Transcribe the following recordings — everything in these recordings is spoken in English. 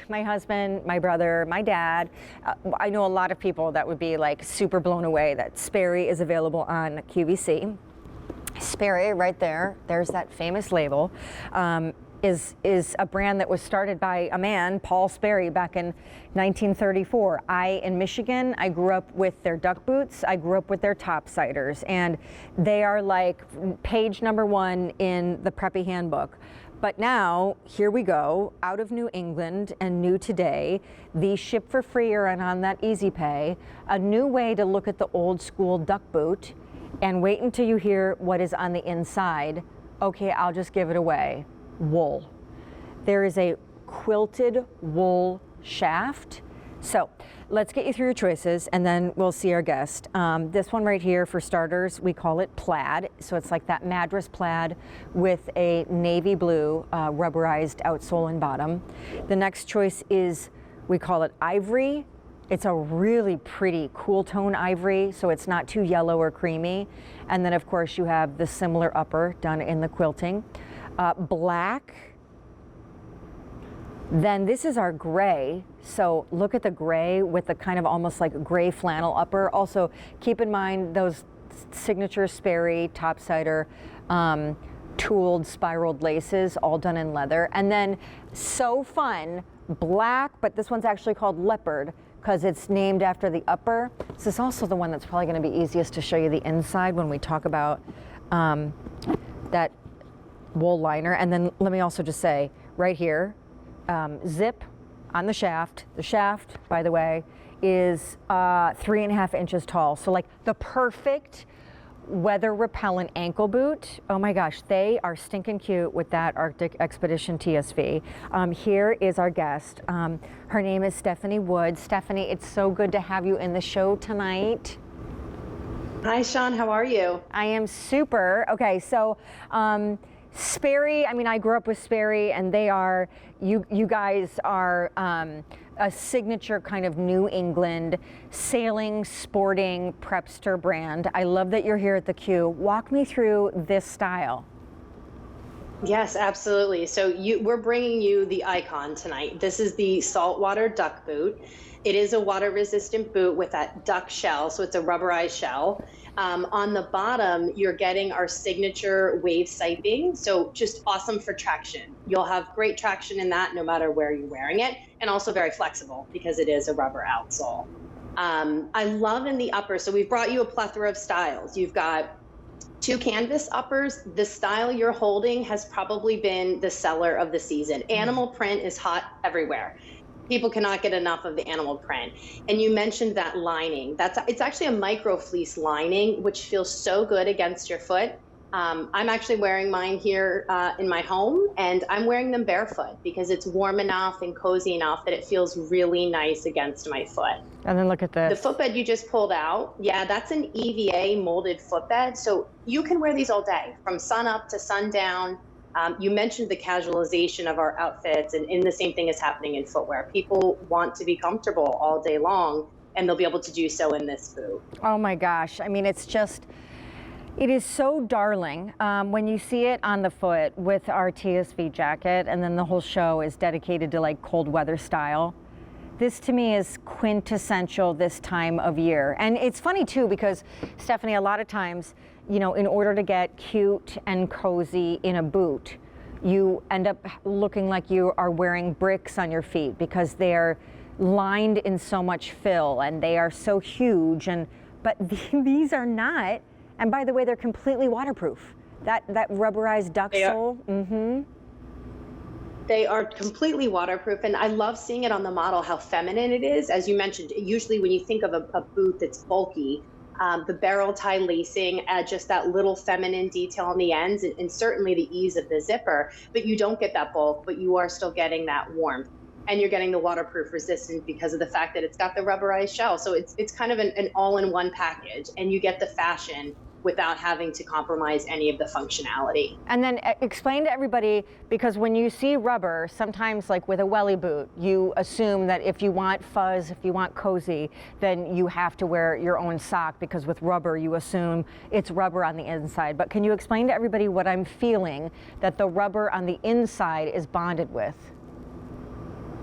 my husband, my brother, my dad, I know a lot of people that would be like super blown away that Sperry is available on QVC. Sperry, right there, there's that famous label, is a brand that was started by a man, Paul Sperry, back in 1934. In Michigan, I grew up with their duck boots. I grew up with their topsiders, and they are like page number 1 in the Preppy Handbook. But now, here we go, out of New England and new today, these ship for free or on that Easy Pay, a new way to look at the old school duck boot, and wait until you hear what is on the inside. Okay, I'll just give it away. Wool. There is a quilted wool shaft. So let's get you through your choices and then we'll see our guest. This one right here, for starters, we call it plaid. So it's like that Madras plaid with a navy blue rubberized outsole and bottom. The next choice is, we call it ivory. It's a really pretty cool tone ivory, so it's not too yellow or creamy. And then of course you have the similar upper done in the quilting. Black. Then this is our gray. So look at the gray with the kind of almost like gray flannel upper. Also keep in mind those signature Sperry topsider tooled spiraled laces, all done in leather. And then so fun, black, but this one's actually called leopard because it's named after the upper. This is also the one that's probably going to be easiest to show you the inside when we talk about that wool liner. And then let me also just say right here, zip on the shaft. The shaft, by the way, is 3.5 inches tall. So like the perfect weather repellent ankle boot. Oh my gosh, they are stinking cute with that Arctic Expedition TSV. Here is our guest. Her name is Stephanie Wood. Stephanie, it's so good to have you in the show tonight. Hi, Sean, how are you? I am super. Okay, so Sperry, I mean, I grew up with Sperry, and they are, you guys are a signature kind of New England sailing, sporting, prepster brand. I love that you're here at the Q. Walk me through this style. Yes, absolutely. So we're bringing you the icon tonight. This is the saltwater duck boot. It is a water resistant boot with that duck shell, so it's a rubberized shell. On the bottom, you're getting our signature wave siping, so just awesome for traction. You'll have great traction in that no matter where you're wearing it, and also very flexible because it is a rubber outsole. I love in the upper, so we've brought you a plethora of styles. You've got 2 canvas uppers. The style you're holding has probably been the seller of the season. Animal print is hot everywhere. People cannot get enough of the animal print. And you mentioned that lining. It's actually a micro fleece lining, which feels so good against your foot. I'm actually wearing mine here in my home, and I'm wearing them barefoot because it's warm enough and cozy enough that it feels really nice against my foot. And then look at this. The footbed you just pulled out, yeah, that's an EVA molded footbed. So you can wear these all day, from sun up to sundown. You mentioned the casualization of our outfits, and the same thing is happening in footwear. People want to be comfortable all day long, and they'll be able to do so in this boot. Oh my gosh, I mean, it's just, it is so darling when you see it on the foot with our TSV jacket, and then the whole show is dedicated to like cold weather style. This to me is quintessential this time of year. And it's funny too, because Stephanie, a lot of times, you know, in order to get cute and cozy in a boot, you end up looking like you are wearing bricks on your feet because they're lined in so much fill and they are so huge. But these are not. And by the way, they're completely waterproof. That rubberized duck sole. Mm-hmm. They are completely waterproof, and I love seeing it on the model, how feminine it is. As you mentioned, usually when you think of a boot that's bulky, the barrel tie lacing, just that little feminine detail on the ends, and certainly the ease of the zipper, but you don't get that bulk, but you are still getting that warmth. And you're getting the waterproof resistance because of the fact that it's got the rubberized shell. So it's kind of an all-in-one package, and you get the fashion without having to compromise any of the functionality. And then explain to everybody, because when you see rubber, sometimes like with a welly boot, you assume that if you want fuzz, if you want cozy, then you have to wear your own sock, because with rubber, you assume it's rubber on the inside. But can you explain to everybody what I'm feeling that the rubber on the inside is bonded with?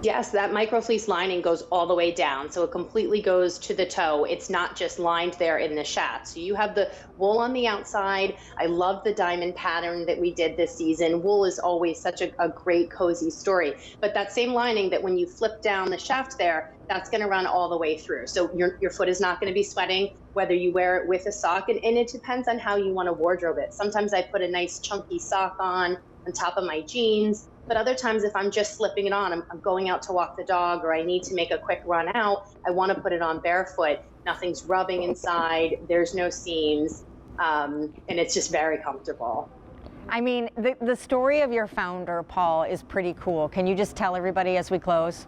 Yes, that microfleece lining goes all the way down. So it completely goes to the toe. It's not just lined there in the shaft. So you have the wool on the outside. I love the diamond pattern that we did this season. Wool is always such a great cozy story. But that same lining that when you flip down the shaft there, that's going to run all the way through. So your foot is not going to be sweating, whether you wear it with a sock. And it depends on how you want to wardrobe it. Sometimes I put a nice chunky sock on top of my jeans. But other times, if I'm just slipping it on, I'm going out to walk the dog, or I need to make a quick run out, I want to put it on barefoot. Nothing's rubbing inside. There's no seams. And it's just very comfortable. I mean, the story of your founder, Paul, is pretty cool. Can you just tell everybody as we close?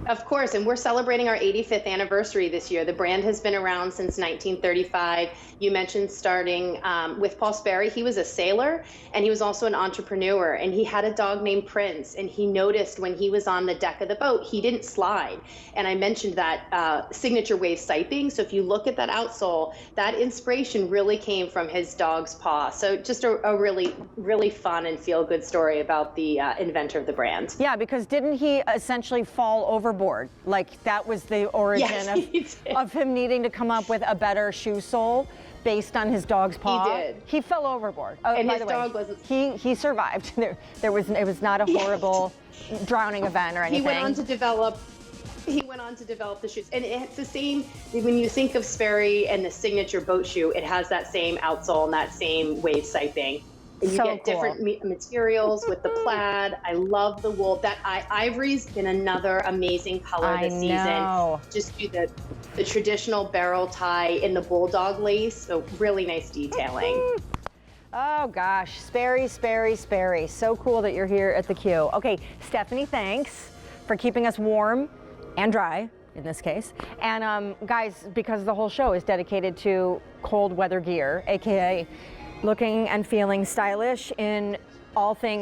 Of course, and we're celebrating our 85th anniversary this year. The brand has been around since 1935. You mentioned starting with Paul Sperry. He was a sailor, and he was also an entrepreneur, and he had a dog named Prince, and he noticed when he was on the deck of the boat, he didn't slide. And I mentioned that signature wave siping. So if you look at that outsole, that inspiration really came from his dog's paw. So just a really, really fun and feel-good story about the inventor of the brand. Yeah, because didn't he essentially fall overboard? Like that was the origin of him needing to come up with a better shoe sole based on his dog's paw. He did. He fell overboard. And by his the way, dog wasn't. He survived. It was not a horrible drowning event or anything. He went on to develop the shoes. And it's the same, when you think of Sperry and the signature boat shoe, it has that same outsole and that same wave siping. And you get different materials with the plaid. I love the wool. That ivory's been another amazing color this season. Just do the traditional barrel tie in the bulldog lace. So really nice detailing. Oh gosh, Sperry, Sperry, Sperry. So cool that you're here at the Q. Okay, Stephanie, thanks for keeping us warm and dry in this case. And guys, because the whole show is dedicated to cold weather gear, AKA looking and feeling stylish in all things